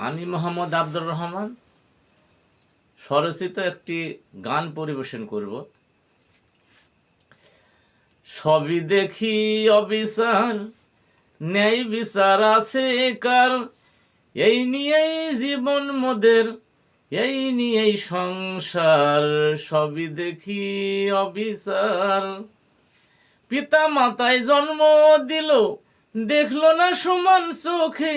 আমি মোহাম্মদ আব্দুর রহমান স্বরচিত একটি গান পরিবেশন করব। সবই দেখি অবিচার, ন্যায় বিচার আছে কার, এই নিয়েই জীবন মোদের, এই নিয়েই সংসার। সবই দেখি অবিচার, পিতা মাতায় জন্ম দিল, দেখলো না সমান চোখে,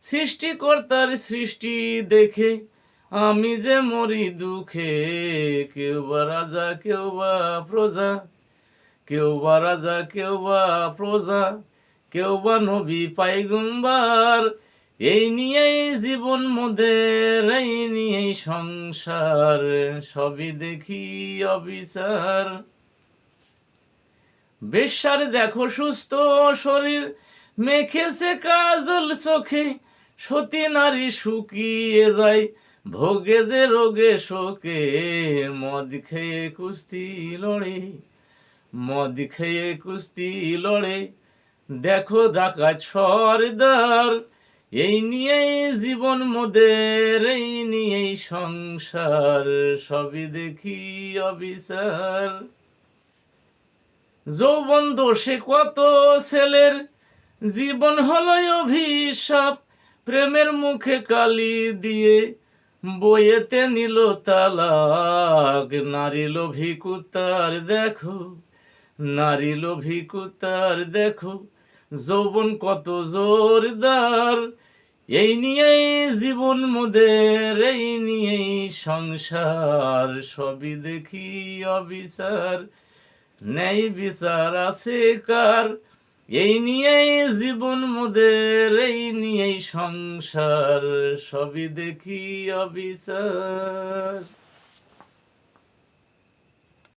সৃষ্টিকর্তার সৃষ্টি দেখে আমি যে মরি দুঃখে। কেউ বা রাজা কেউ বা প্রজা, কেউ বা রাজা কেউ বা প্রজা, কেউ বা নবী পাইগম্বার, এই নিয়েই জীবন মোদের, এই নিয়েই সংসার। সবই দেখি অবিচার। বেশ্যার দেখো সুস্থ শরীর, মেখেছে কাজল চোখে, সতী নারী শুকিয়ে যায়, ভোগে যে রোগে শোকে। মদ খেয়ে কুস্তি লড়ে, মদ খেয়ে কুস্তি লড়ে, দেখো ডাকাত সর্দার, এই নিয়েই জীবন মোদের, এই নিয়েই সংসার। সবই দেখি অবিচার। যৌবন দোষে কত ছেলের জীবন হলো অভিশাপ, প্রেমের মুখে কালি দিয়ে বইয়েতে নিল তালাক। নারী লোভী কুত্তার দেখো, নারী লোভী কুত্তার দেখো, যৌবন কত জোরদার, এই নিয়েই জীবন মোদের, এই নিয়েই সংসার। সবই দেখি অবিচার, ন্যায় বিচার আছে কার, এই নিয়েই জীবন মোদের, এই নিয়েই সংসার। সবই দেখি অবিচার।